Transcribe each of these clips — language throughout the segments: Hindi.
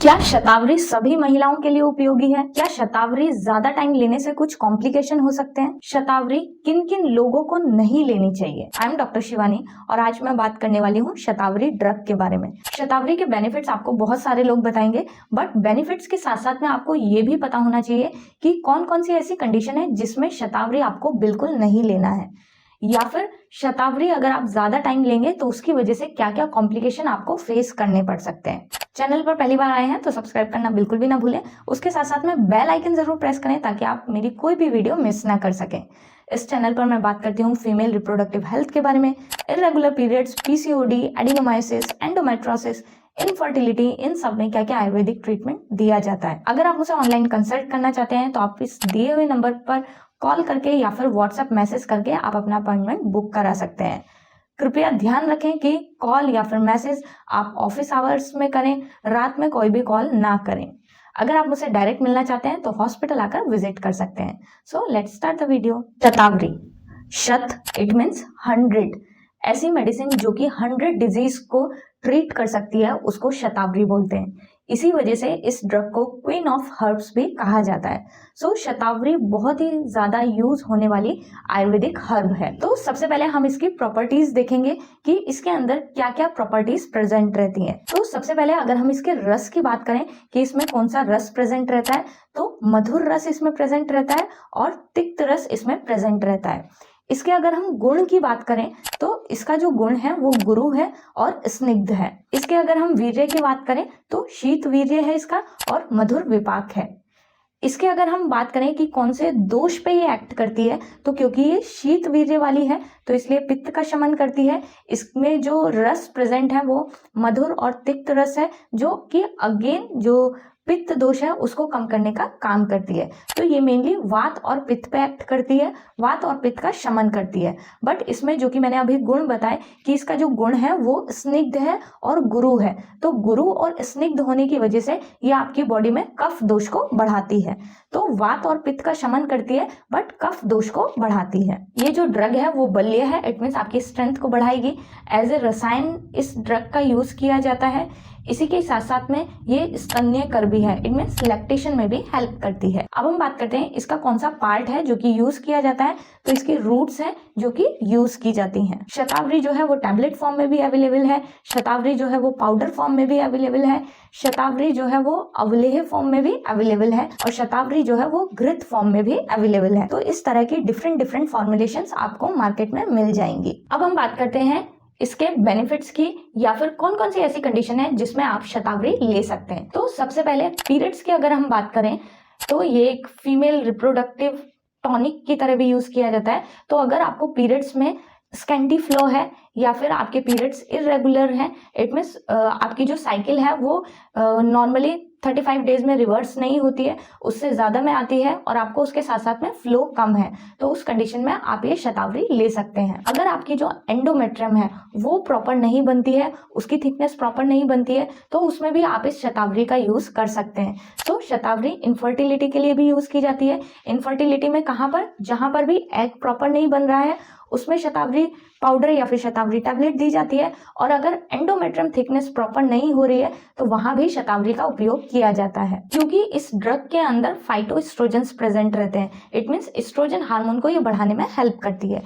क्या शतावरी सभी महिलाओं के लिए उपयोगी है? क्या शतावरी ज्यादा टाइम लेने से कुछ कॉम्प्लिकेशन हो सकते हैं? शतावरी किन किन लोगों को नहीं लेनी चाहिए? आई एम डॉक्टर शिवानी और आज मैं बात करने वाली हूँ शतावरी ड्रग के बारे में। शतावरी के बेनिफिट्स आपको बहुत सारे लोग बताएंगे, बट बेनिफिट्स के साथ साथ में आपको ये भी पता होना चाहिए कि कौन कौन सी ऐसी कंडीशन है जिसमें शतावरी आपको बिल्कुल नहीं लेना है, या फिर शतावरी अगर आप ज्यादा टाइम लेंगे तो उसकी वजह से क्या क्या कॉम्प्लिकेशन आपको फेस करने पड़ सकते हैं। चैनल पर पहली बार आए हैं तो सब्सक्राइब करना बिल्कुल भी ना भूलें। उसके साथ साथ में बेल आइकन जरूर प्रेस करें ताकि आप मेरी कोई भी वीडियो मिस ना कर सकें। इस चैनल पर मैं बात करती हूँ फीमेल रिप्रोडक्टिव हेल्थ के बारे में, irregular periods, PCOD, adenomyosis, endometriosis, infertility, इन सब में क्या क्या आयुर्वेदिक ट्रीटमेंट दिया जाता है। अगर आप मुझे ऑनलाइन कंसल्ट करना चाहते हैं तो आप इस दिए हुए नंबर पर कॉल करके या फिर व्हाट्सएप मैसेज करके आप अपना अपॉइंटमेंट बुक करा सकते हैं। कृपया ध्यान रखें कि कॉल या फिर मैसेज आप ऑफिस आवर्स में करें, रात में कोई भी कॉल ना करें। अगर आप मुझसे डायरेक्ट मिलना चाहते हैं तो हॉस्पिटल आकर विजिट कर सकते हैं। So let's start the video. Shatavari, शत इट मीन्स 100, ऐसी मेडिसिन जो कि 100 डिजीज को ट्रीट कर सकती है उसको शतावरी बोलते हैं। इसी वजह से इस ड्रग को क्वीन ऑफ हर्ब्स भी कहा जाता है। सो शतावरी बहुत ही ज्यादा यूज होने वाली आयुर्वेदिक हर्ब है। तो सबसे पहले हम इसकी प्रॉपर्टीज देखेंगे कि इसके अंदर क्या क्या प्रॉपर्टीज प्रेजेंट रहती हैं। तो सबसे पहले अगर हम इसके रस की बात करें कि इसमें कौन सा रस प्रेजेंट रहता है, तो मधुर रस इसमें प्रेजेंट रहता है और तिक्त रस इसमें प्रेजेंट रहता है। इसके अगर हम गुण की बात करें तो इसका जो गुण है वो गुरु है और स्निग्ध है। इसके अगर हम वीर्य की बात करें तो शीत वीर्य है इसका और मधुर विपाक है। इसके अगर हम बात करें कि कौन से दोष पे ये एक्ट करती है, तो क्योंकि ये शीत वीर्य वाली है तो इसलिए पित्त का शमन करती है। इसमें जो रस प्रेजेंट है वो मधुर और तिक्त रस है जो कि अगेन जो पित्त दोष है उसको कम करने का काम करती है। तो ये मेनली वात और पित्त पे एक्ट करती है, वात और पित्त का शमन करती है। बट इसमें जो कि मैंने अभी गुण बताए कि इसका जो गुण है वो स्निग्ध है और गुरु है, तो गुरु और स्निग्ध होने की वजह से ये आपकी बॉडी में कफ दोष को बढ़ाती है। तो वात और पित्त का शमन करती है बट कफ दोष को बढ़ाती है। ये जो ड्रग है वो बलीय है, इट मीन्स आपकी स्ट्रेंथ को बढ़ाएगी। एज ए रसायन इस ड्रग का यूज किया जाता है। इसी के साथ साथ में ये स्तन्य कर भी है, इट मीन्स लैक्टेशन में भी हेल्प करती है। अब हम बात करते हैं इसका कौन सा पार्ट है जो कि यूज किया जाता है, तो इसकी रूट्स हैं जो कि यूज की जाती हैं। शतावरी जो है वो टैबलेट फॉर्म में भी अवेलेबल है, शतावरी जो है वो पाउडर फॉर्म में भी अवेलेबल है, शतावरी जो है वो अवलेह फॉर्म में भी अवेलेबल है और शतावरी जो है वो घृत फॉर्म में भी अवेलेबल है। तो इस तरह की डिफरेंट फॉर्मुलेशंस आपको मार्केट में मिल जाएंगी। अब हम बात करते हैं इसके बेनिफिट्स की, या फिर कौन कौन सी ऐसी कंडीशन है जिसमें आप शतावरी ले सकते हैं। तो सबसे पहले पीरियड्स की अगर हम बात करें तो ये एक फीमेल रिप्रोडक्टिव टॉनिक की तरह भी यूज किया जाता है। तो अगर आपको पीरियड्स में स्कैंटी फ्लो है या फिर आपके पीरियड्स इरेगुलर हैं, इट मीन्स आपकी जो साइकिल है वो नॉर्मली 35 डेज में रिवर्स नहीं होती है, उससे ज्यादा में आती है और आपको उसके साथ साथ में फ्लो कम है, तो उस कंडीशन में आप ये शतावरी ले सकते हैं। अगर आपकी जो एंडोमेट्रियम है वो प्रॉपर नहीं बनती है, उसकी थिकनेस प्रॉपर नहीं बनती है, तो उसमें भी आप इस शतावरी का यूज कर सकते हैं। तो शतावरी इनफर्टिलिटी के लिए भी यूज की जाती है। इनफर्टिलिटी में कहाँ पर, जहां पर भी एग प्रॉपर नहीं बन रहा है उसमें शतावरी पाउडर या फिर शतावरी टैबलेट दी जाती है, और अगर एंडोमेट्रियम थिकनेस प्रॉपर नहीं हो रही है तो वहां भी शतावरी का उपयोग किया जाता है। क्योंकि इस ड्रग के अंदर फाइटोएस्ट्रोजेंस प्रेजेंट रहते हैं, इट मीन्स एस्ट्रोजन हार्मोन को ये बढ़ाने में हेल्प करती है।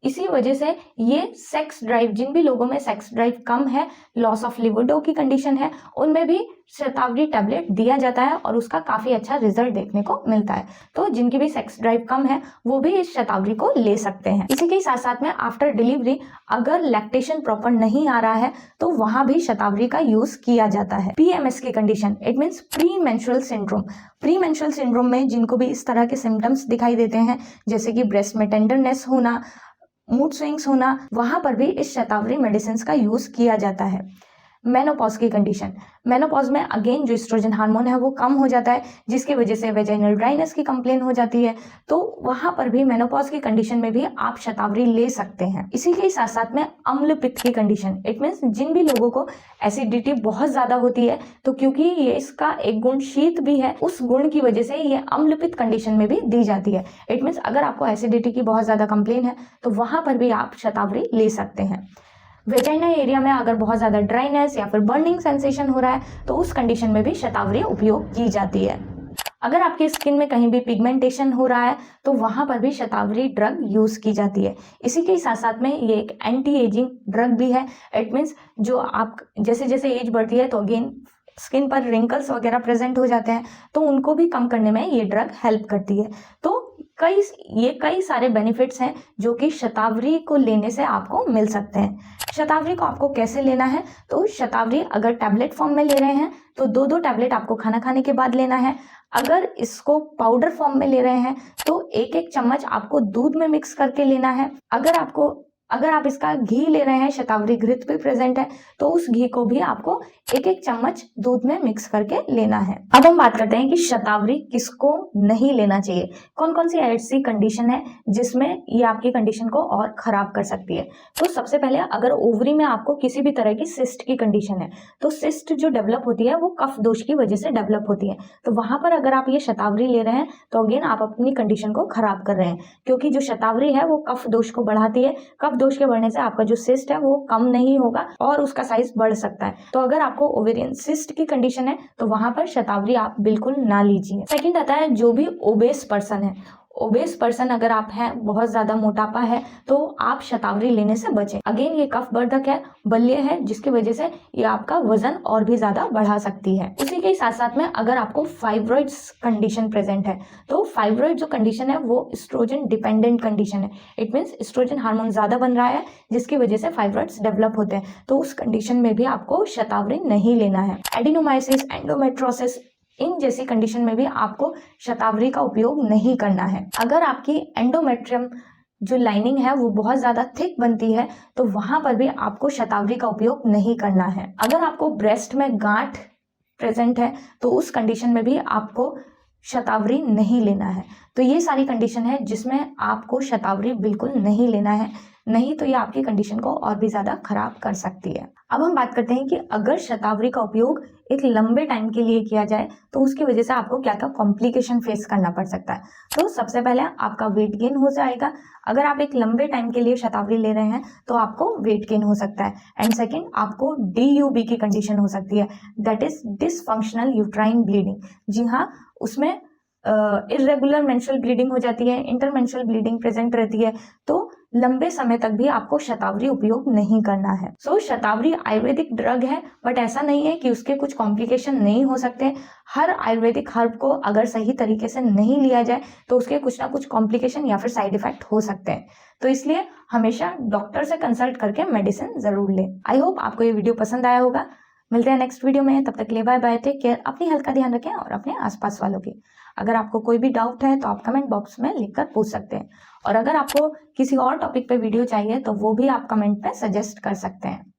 इसी वजह से ये सेक्स ड्राइव, जिन भी लोगों में सेक्स ड्राइव कम है, लॉस ऑफ लिबिडो की कंडीशन है, उनमें भी शतावरी टैबलेट दिया जाता है और उसका काफी अच्छा रिजल्ट देखने को मिलता है। तो जिनकी भी सेक्स ड्राइव कम है वो भी इस शतावरी को ले सकते हैं। इसी के साथ साथ में आफ्टर डिलीवरी अगर लैक्टेशन प्रॉपर नहीं आ रहा है तो वहां भी शतावरी का यूज किया जाता है। पीएमएस की condition, it means pre menstrual syndrome, pre menstrual syndrome में जिनको भी इस तरह के सिम्टम्स दिखाई देते हैं जैसे कि ब्रेस्ट में टेंडरनेस होना, मूड स्विंग्स होना, वहां पर भी इस शतावरी मेडिसिन का यूज किया जाता है। मेनोपॉज की कंडीशन, मेनोपॉज में अगेन जो एस्ट्रोजन हार्मोन है वो कम हो जाता है जिसकी वजह से वेजाइनल ड्राइनेस की कंप्लेन हो जाती है, तो वहां पर भी मेनोपॉज की कंडीशन में भी आप शतावरी ले सकते हैं। इसी के साथ साथ में अम्ल पित्त की कंडीशन, इट मीन्स जिन भी लोगों को एसिडिटी बहुत ज्यादा होती है, तो क्योंकि ये इसका एक गुण शीत भी है, उस गुण की वजह से ये अम्ल पित्त कंडीशन में भी दी जाती है। इट मीन्स अगर आपको एसिडिटी की बहुत ज्यादा कंप्लेन है तो वहां पर भी आप शतावरी ले सकते हैं। वेजाइना एरिया में अगर बहुत ज़्यादा ड्राइनेस या फिर बर्निंग सेंसेशन हो रहा है तो उस कंडीशन में भी शतावरी उपयोग की जाती है। अगर आपकी स्किन में कहीं भी पिगमेंटेशन हो रहा है तो वहां पर भी शतावरी ड्रग यूज की जाती है। इसी के साथ साथ में ये एक एंटी एजिंग ड्रग भी है। इट मीन्स जो आप जैसे जैसे एज बढ़ती है तो अगेन स्किन पर रिंकल्स वगैरह प्रेजेंट हो जाते हैं, तो उनको भी कम करने में ये ड्रग हेल्प करती है। तो कई सारे बेनिफिट्स हैं जो कि शतावरी को लेने से आपको मिल सकते हैं। शतावरी को आपको कैसे लेना है, तो शतावरी अगर टैबलेट फॉर्म में ले रहे हैं तो 2-2 टैबलेट आपको खाना खाने के बाद लेना है। अगर इसको पाउडर फॉर्म में ले रहे हैं तो 1-1 चम्मच आपको दूध में मिक्स करके लेना है। अगर आप इसका घी ले रहे हैं, शतावरी घृत भी प्रेजेंट है, तो उस घी को भी आपको 1-1 चम्मच दूध में मिक्स करके लेना है। अब हम बात करते हैं कि शतावरी किसको नहीं लेना चाहिए, कौन कौन सी ऐसी कंडीशन है जिसमें ये आपकी कंडीशन को और खराब कर सकती है। तो सबसे पहले अगर ओवरी में आपको किसी भी तरह की सिस्ट की कंडीशन है, तो सिस्ट जो डेवलप होती है वो कफ दोष की वजह से डेवलप होती है। तो वहां पर अगर आप ये शतावरी ले रहे हैं तो अगेन आप अपनी कंडीशन को खराब कर रहे हैं, क्योंकि जो शतावरी है वो कफ दोष को बढ़ाती है। कफ दोष के बढ़ने से आपका जो सिस्ट है वो कम नहीं होगा और उसका साइज बढ़ सकता है। तो अगर आपको ओवेरियन सिस्ट की कंडीशन है तो वहां पर शतावरी आप बिल्कुल ना लीजिए। सेकंड आता है जो भी ओबेस पर्सन है। ओबेस पर्सन अगर आप हैं, बहुत ज्यादा मोटापा है, तो आप शतावरी लेने से बचें। अगेन ये कफ वर्धक है, बल्य है, जिसकी वजह से ये आपका वजन और भी ज्यादा बढ़ा सकती है। उसी के साथ साथ में अगर आपको फाइब्रॉइड्स कंडीशन प्रेजेंट है, तो फाइब्रॉइड जो कंडीशन है वो एस्ट्रोजन डिपेंडेंट कंडीशन है। इट मीन्स एस्ट्रोजन हार्मोन ज्यादा बन रहा है जिसकी वजह से फाइब्रॉइड्स डेवलप होते हैं, तो उस कंडीशन में भी आपको शतावरी नहीं लेना है। एडिनोमाइसिस, एंडोमेट्रोसिस, इन जैसी कंडीशन में भी आपको शतावरी का उपयोग नहीं करना है। अगर आपकी एंडोमेट्रियम जो लाइनिंग है वो बहुत ज्यादा थिक बनती है तो वहां पर भी आपको शतावरी का उपयोग नहीं करना है। अगर आपको ब्रेस्ट में गांठ प्रेजेंट है तो उस कंडीशन में भी आपको शतावरी नहीं लेना है। तो ये सारी कंडीशन है जिसमें आपको शतावरी बिल्कुल नहीं लेना है, नहीं तो ये आपकी कंडीशन को और भी ज्यादा खराब कर सकती है। अब हम बात करते हैं कि अगर शतावरी का उपयोग एक लंबे टाइम के लिए किया जाए तो उसकी वजह से आपको क्या क्या कॉम्प्लिकेशन फेस करना पड़ सकता है। तो सबसे पहले आपका वेट गेन हो जाएगा। अगर आप एक लंबे टाइम के लिए शतावरी ले रहे हैं तो आपको वेट गेन हो सकता है। एंड सेकेंड, आपको DUB की कंडीशन हो सकती है, that is dysfunctional uterine bleeding. जी हाँ, उसमें इरेगुलर मेंस्ट्रुअल ब्लीडिंग हो जाती है, इंटरमेंस्ट्रुअल ब्लीडिंग प्रेजेंट रहती है, तो लंबे समय तक भी आपको शतावरी उपयोग नहीं करना है। सो शतावरी आयुर्वेदिक ड्रग है, बट ऐसा नहीं है कि उसके कुछ कॉम्प्लिकेशन नहीं हो सकते। हर आयुर्वेदिक हर्ब को अगर सही तरीके से नहीं लिया जाए तो उसके कुछ ना कुछ कॉम्प्लिकेशन या फिर साइड इफेक्ट हो सकते हैं। तो इसलिए हमेशा डॉक्टर से कंसल्ट करके मेडिसिन जरूर लें। आई होप आपको ये वीडियो पसंद आया होगा। मिलते हैं नेक्स्ट वीडियो में, तब तक के लिए बाय बाय, टेक केयर, अपनी हेल्थ का ध्यान रखें और अपने आसपास वालों की। अगर आपको कोई भी डाउट है तो आप कमेंट बॉक्स में लिखकर पूछ सकते हैं, और अगर आपको किसी और टॉपिक पे वीडियो चाहिए तो वो भी आप कमेंट पे सजेस्ट कर सकते हैं।